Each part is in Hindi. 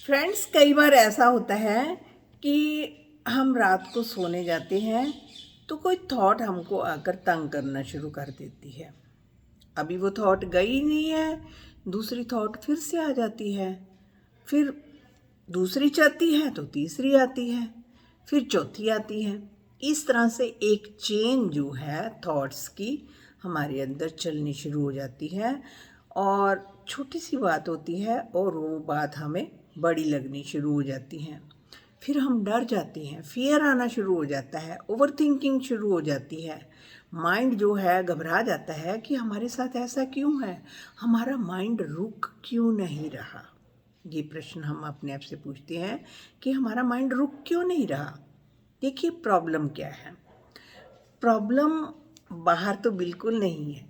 फ्रेंड्स, कई बार ऐसा होता है कि हम रात को सोने जाते हैं तो कोई थॉट हमको आकर तंग करना शुरू कर देती है। अभी वो थॉट गई नहीं है, दूसरी थॉट फिर से आ जाती है, फिर दूसरी जाती है तो तीसरी आती है, फिर चौथी आती है। इस तरह से एक चेन जो है थॉट्स की हमारे अंदर चलनी शुरू हो जाती है और छोटी सी बात होती है और वो बात हमें बड़ी लगनी शुरू हो जाती है। फिर हम डर जाते हैं, फियर आना शुरू हो जाता है, ओवर थिंकिंग शुरू हो जाती है। माइंड जो है घबरा जाता है कि हमारे साथ ऐसा क्यों है, हमारा माइंड रुक क्यों नहीं रहा। ये प्रश्न हम अपने आप से पूछते हैं कि हमारा माइंड रुक क्यों नहीं रहा। देखिए, प्रॉब्लम क्या है। प्रॉब्लम बाहर तो बिल्कुल नहीं है,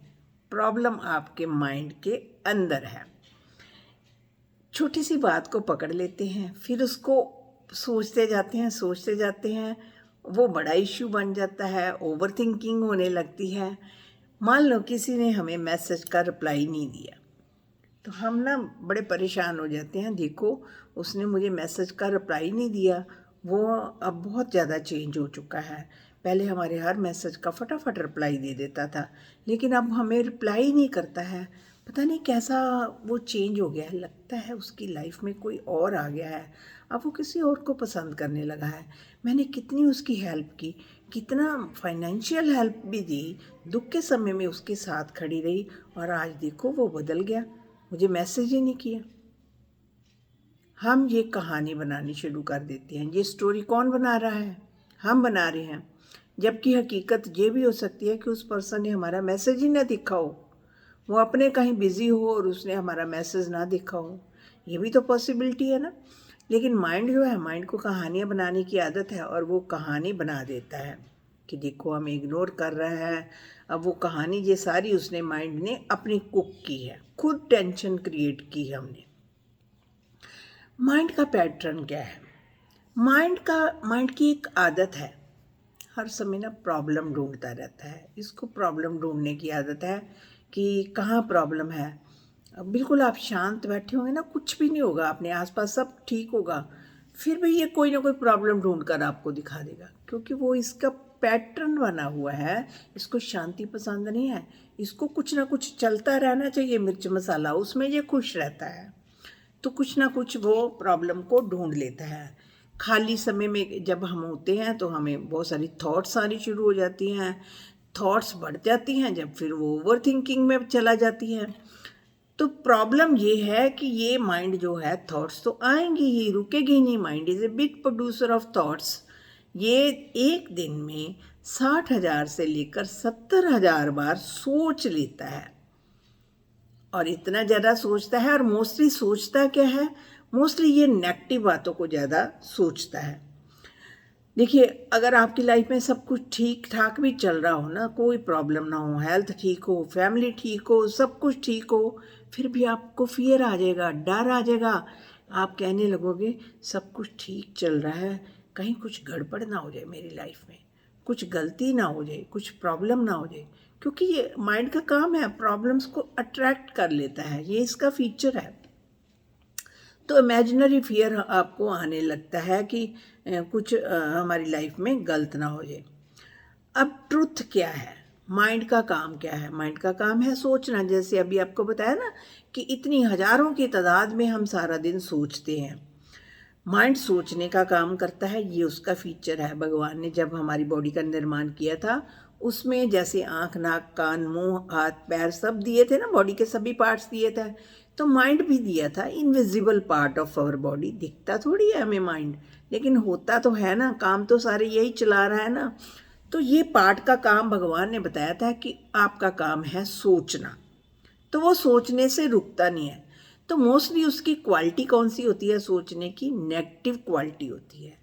प्रॉब्लम आपके माइंड के अंदर है। छोटी सी बात को पकड़ लेते हैं, फिर उसको सोचते जाते हैं, वो बड़ा इश्यू बन जाता है, ओवर थिंकिंग होने लगती है। मान लो किसी ने हमें मैसेज का रिप्लाई नहीं दिया तो हम ना बड़े परेशान हो जाते हैं। देखो, उसने मुझे मैसेज का रिप्लाई नहीं दिया, वो अब बहुत ज़्यादा चेंज हो चुका है। पहले हमारे हर मैसेज का फटाफट रिप्लाई दे देता था, लेकिन अब हमें रिप्लाई नहीं करता है। पता नहीं कैसा वो चेंज हो गया है, लगता है उसकी लाइफ में कोई और आ गया है। अब वो किसी और को पसंद करने लगा है। मैंने कितनी उसकी हेल्प की, कितना फाइनेंशियल हेल्प भी दी, दुख के समय में उसके साथ खड़ी रही, और आज देखो वो बदल गया, मुझे मैसेज ही नहीं किया। हम ये कहानी बनानी शुरू कर देते हैं। ये स्टोरी कौन बना रहा है? हम बना रहे हैं। जबकि हकीकत ये भी हो सकती है कि उस पर्सन ने हमारा मैसेज ही ना देखा हो, वो अपने कहीं बिजी हो और उसने हमारा मैसेज ना देखा हो। ये भी तो पॉसिबिलिटी है ना। लेकिन माइंड जो है, माइंड को कहानियाँ बनाने की आदत है और वो कहानी बना देता है कि देखो हम इग्नोर कर रहे हैं। अब वो कहानी ये सारी उसने माइंड ने अपनी कुक की है, खुद टेंशन क्रिएट की है हमने। माइंड का पैटर्न क्या है? माइंड की एक आदत है, हर समय ना प्रॉब्लम ढूंढता रहता है। इसको प्रॉब्लम ढूंढने की आदत है कि कहाँ प्रॉब्लम है। अब बिल्कुल आप शांत बैठे होंगे ना, कुछ भी नहीं होगा, अपने आसपास सब ठीक होगा, फिर भी ये कोई ना कोई प्रॉब्लम ढूंढ कर आपको दिखा देगा, क्योंकि वो इसका पैटर्न बना हुआ है। इसको शांति पसंद नहीं है, इसको कुछ ना कुछ चलता रहना चाहिए, मिर्च मसाला, उसमें ये खुश रहता है। तो कुछ ना कुछ वो प्रॉब्लम को ढूंढ लेता है। खाली समय में जब हम होते हैं तो हमें बहुत सारी थॉट्स आनी शुरू हो जाती हैं। थॉट्स बढ़ जाती हैं जब फिर वो ओवर थिंकिंग में चला जाती है। तो प्रॉब्लम ये है कि ये माइंड जो है, थॉट्स तो आएंगी ही, रुकेगी नहीं। Mind is a big producer of thoughts. ये एक दिन में 60,000 से लेकर 70,000 बार सोच लेता है, और इतना ज़्यादा सोचता है। और मोस्टली सोचता क्या है? मोस्टली ये नेगेटिव बातों को ज़्यादा सोचता है। देखिए, अगर आपकी लाइफ में सब कुछ ठीक ठाक भी चल रहा हो ना, कोई प्रॉब्लम ना हो, हेल्थ ठीक हो, फैमिली ठीक हो, सब कुछ ठीक हो, फिर भी आपको फियर आ जाएगा, डर आ जाएगा। आप कहने लगोगे सब कुछ ठीक चल रहा है, कहीं कुछ गड़बड़ ना हो जाए मेरी लाइफ में, कुछ गलती ना हो जाए, कुछ प्रॉब्लम ना हो जाए। क्योंकि ये माइंड का काम है, प्रॉब्लम्स को अट्रैक्ट कर लेता है, ये इसका फीचर है। तो इमेजिनरी फियर आपको आने लगता है कि कुछ हमारी लाइफ में गलत ना हो जाए। अब ट्रुथ क्या है? माइंड का काम क्या है? माइंड का काम है सोचना। जैसे अभी आपको बताया ना कि इतनी हजारों की तादाद में हम सारा दिन सोचते हैं। माइंड सोचने का काम करता है, ये उसका फीचर है। भगवान ने जब हमारी बॉडी का निर्माण किया था, उसमें जैसे आँख, नाक, कान, मुंह, हाथ, पैर सब दिए थे ना, बॉडी के सभी पार्ट्स दिए थे, तो माइंड भी दिया था, invisible part of our body. दिखता थोड़ी है हमें माइंड, लेकिन होता तो है ना, काम तो सारे यही चला रहा है ना। तो ये पार्ट का काम भगवान ने बताया था कि आपका काम है सोचना। तो वो सोचने से रुकता नहीं है। तो मोस्टली उसकी क्वालिटी कौन सी होती है सोचने की? नेगेटिव क्वालिटी होती है।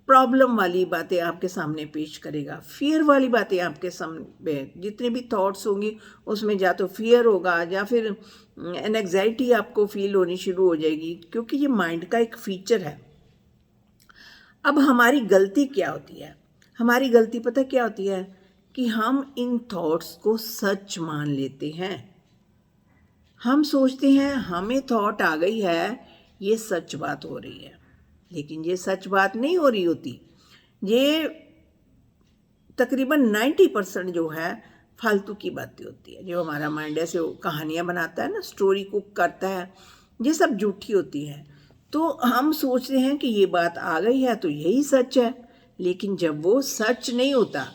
प्रॉब्लम वाली बातें आपके सामने पेश करेगा, फियर वाली बातें आपके सामने, जितनी भी थॉट्स होंगी उसमें या तो फियर होगा या फिर एंग्जाइटी आपको फील होनी शुरू हो जाएगी, क्योंकि ये माइंड का एक फीचर है। अब हमारी गलती क्या होती है? हमारी गलती पता क्या होती है? कि हम इन थॉट्स को सच मान लेते हैं। हम सोचते हैं, हमें थॉट आ गई है ये सच बात हो रही है, लेकिन ये सच बात नहीं हो रही होती। ये तकरीबन 90% जो है फालतू की बातें होती है। जो हमारा माइंड ऐसे कहानियाँ बनाता है ना, स्टोरी कुक करता है, ये सब झूठी होती है। तो हम सोचते हैं कि ये बात आ गई है तो यही सच है, लेकिन जब वो सच नहीं होता,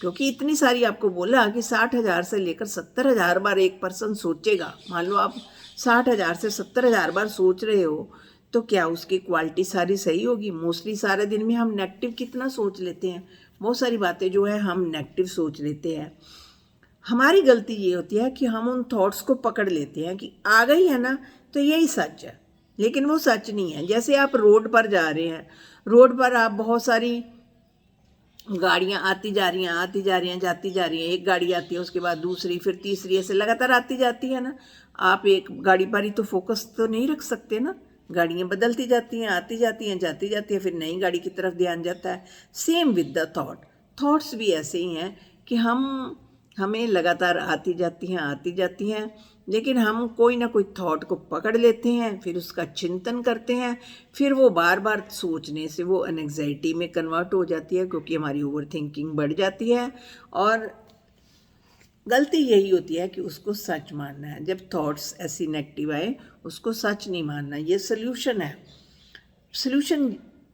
क्योंकि इतनी सारी आपको बोला कि 60,000 से लेकर 70,000 बार एक पर्सन सोचेगा। मान लो आप 60,000 से 70,000 बार सोच रहे हो, तो क्या उसकी क्वालिटी सारी सही होगी? मोस्टली सारे दिन में हम नेगेटिव कितना सोच लेते हैं, बहुत सारी बातें जो है हम नेगेटिव सोच लेते हैं। हमारी गलती ये होती है कि हम उन थॉट्स को पकड़ लेते हैं कि आ गई है ना तो यही सच है, लेकिन वो सच नहीं है। जैसे आप रोड पर जा रहे हैं, रोड पर आप बहुत सारी गाड़ियाँ आती जा रही हैं, जाती जा रही हैं। एक गाड़ी आती है, उसके बाद दूसरी, फिर तीसरी, ऐसे लगातार आती जाती है ना। आप एक गाड़ी पर ही तो फोकस तो नहीं रख सकते ना, गाड़ियाँ बदलती जाती हैं, आती जाती हैं, जाती जाती हैं, फिर नई गाड़ी की तरफ ध्यान जाता है। सेम विद द थॉट्स भी ऐसे ही हैं कि हमें लगातार आती जाती हैं, लेकिन हम कोई ना कोई थॉट को पकड़ लेते हैं, फिर उसका चिंतन करते हैं, फिर वो बार बार सोचने से वो एंग्जाइटी में कन्वर्ट हो जाती है, क्योंकि हमारी ओवर थिंकिंग बढ़ जाती है। और गलती यही होती है कि उसको सच मानना है। जब थॉट्स ऐसी नेगेटिव आए, उसको सच नहीं मानना। ये सोल्यूशन है। सोल्यूशन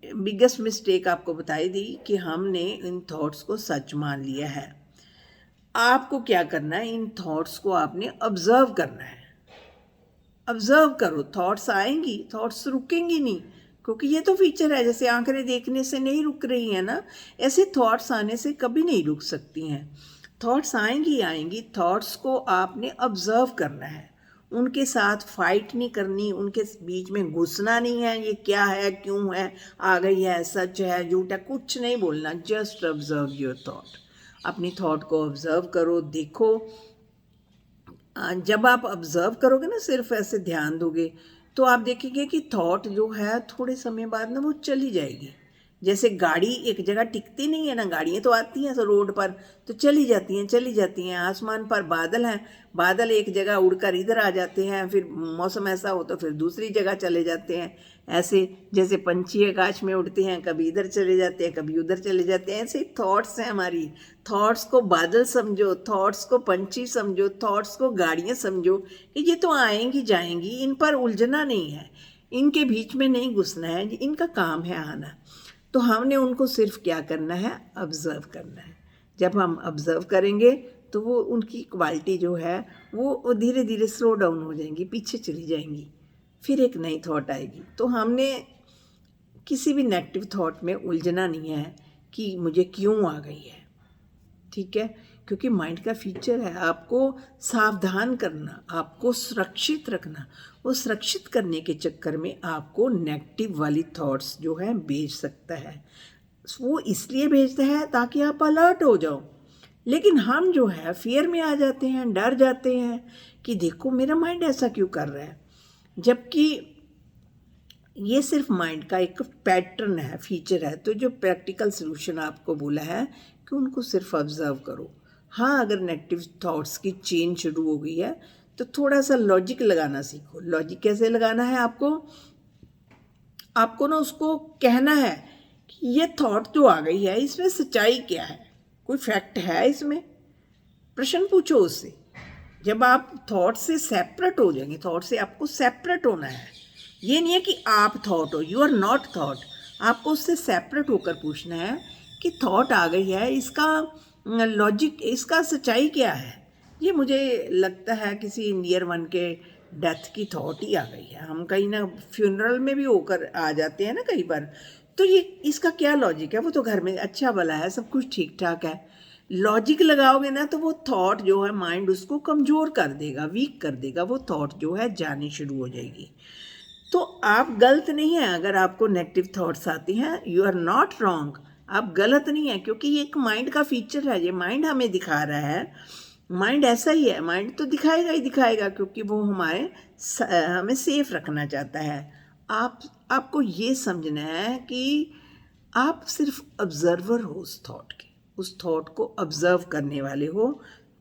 बिगेस्ट मिस्टेक आपको बताई दी कि हमने इन थॉट्स को सच मान लिया है। आपको क्या करना है, इन थॉट्स को आपने ऑब्जर्व करना है। ऑब्जर्व करो, थॉट्स आएंगी, थॉट्स रुकेंगी नहीं, क्योंकि ये तो फीचर है। जैसे आंखें देखने से नहीं रुक रही हैं ना, ऐसे थॉट्स आने से कभी नहीं रुक सकती हैं। थॉट्स आएंगी। थॉट्स को आपने ऑब्जर्व करना है, उनके साथ फाइट नहीं करनी, उनके बीच में घुसना नहीं है। ये क्या है, क्यों है, आ गई है, सच है, झूठ है, कुछ नहीं बोलना। Just observe your thought. अपनी थॉट को ऑब्जर्व करो, देखो। जब आप ऑब्जर्व करोगे ना, सिर्फ ऐसे ध्यान दोगे, तो आप देखेंगे कि थॉट जो है थोड़े समय बाद ना वो चली जाएगी। जैसे गाड़ी एक जगह टिकती नहीं है ना, गाड़ियाँ तो आती हैं तो रोड पर तो चली जाती हैं। आसमान पर बादल हैं, बादल एक जगह उड़कर इधर आ जाते हैं, फिर मौसम ऐसा हो तो फिर दूसरी जगह चले जाते हैं। ऐसे जैसे पंछी आकाश में उड़ते हैं, कभी इधर चले जाते हैं, कभी उधर चले जाते हैं। ऐसे थॉट्स हैं हमारी। थॉट्स को बादल समझो, थॉट्स को पंछी समझो, थॉट्स को गाड़ियाँ समझो कि ये तो आएंगी जाएंगी, इन पर उलझना नहीं है, इनके बीच में नहीं घुसना है, इनका काम है आना। तो हमने उनको सिर्फ क्या करना है, ऑब्ज़र्व करना है। जब हम ऑब्ज़र्व करेंगे तो वो उनकी क्वालिटी जो है वो धीरे धीरे स्लो डाउन हो जाएंगी, पीछे चली जाएंगी, फिर एक नई थॉट आएगी। तो हमने किसी भी नेगेटिव थॉट में उलझना नहीं है कि मुझे क्यों आ गई है, ठीक है? क्योंकि माइंड का फीचर है आपको सावधान करना, आपको सुरक्षित रखना। वो सुरक्षित करने के चक्कर में आपको नेगेटिव वाली थॉट्स जो है भेज सकता है। वो इसलिए भेजता है ताकि आप अलर्ट हो जाओ। लेकिन हम जो है फियर में आ जाते हैं, डर जाते हैं कि देखो मेरा माइंड ऐसा क्यों कर रहा है, जबकि ये सिर्फ माइंड का एक पैटर्न है, फीचर है। तो जो प्रैक्टिकल सलूशन आपको बोला है कि उनको सिर्फ ऑब्जर्व करो। हाँ, अगर नेगेटिव थॉट्स की चेन शुरू हो गई है तो थोड़ा सा लॉजिक लगाना सीखो। लॉजिक कैसे लगाना है, आपको ना उसको कहना है कि ये थॉट जो आ गई है इसमें सच्चाई क्या है, कोई फैक्ट है इसमें, प्रश्न पूछो उससे। जब आप थॉट से सेपरेट हो जाएंगे, थॉट से आपको सेपरेट होना है। ये नहीं है कि आप थॉट हो, यू आर नॉट थॉट। आपको उससे सेपरेट होकर पूछना है कि थॉट आ गई है, इसका लॉजिक, इसका सच्चाई क्या है। ये मुझे लगता है किसी नियर वन के डेथ की थॉट ही आ गई है। हम कहीं ना फ्यूनरल में भी होकर आ जाते हैं ना कई बार, तो ये इसका क्या लॉजिक है, वो तो घर में अच्छा भला है, सब कुछ ठीक ठाक है। लॉजिक लगाओगे ना तो वो थॉट जो है माइंड उसको कमज़ोर कर देगा, वीक कर देगा, वो थॉट जो है जानी शुरू हो जाएगी। तो आप गलत नहीं हैं अगर आपको नेगेटिव थॉट्स आती हैं, यू आर नॉट रॉन्ग। आप गलत नहीं हैं, क्योंकि ये एक माइंड का फीचर है, ये माइंड हमें दिखा रहा है। माइंड ऐसा ही है, माइंड तो दिखाएगा ही दिखाएगा, क्योंकि वो हमें सेफ रखना चाहता है। आपको ये समझना है कि आप सिर्फ ऑब्जर्वर हो उस थॉट के, उस थॉट को ऑब्जर्व करने वाले हो,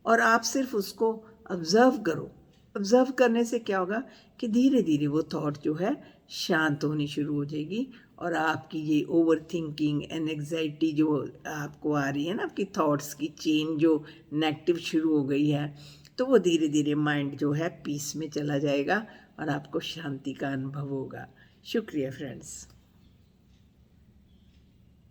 और आप सिर्फ उसको ऑब्जर्व करो। ऑब्ज़र्व करने से क्या होगा कि धीरे धीरे वो थॉट जो है शांत होनी शुरू हो जाएगी, और आपकी ये ओवर थिंकिंग एंड एग्जाइटी जो आपको आ रही है ना, आपकी थॉट्स की चेन जो नेगेटिव शुरू हो गई है, तो वो धीरे धीरे माइंड जो है पीस में चला जाएगा और आपको शांति का अनुभव होगा। शुक्रिया फ्रेंड्स।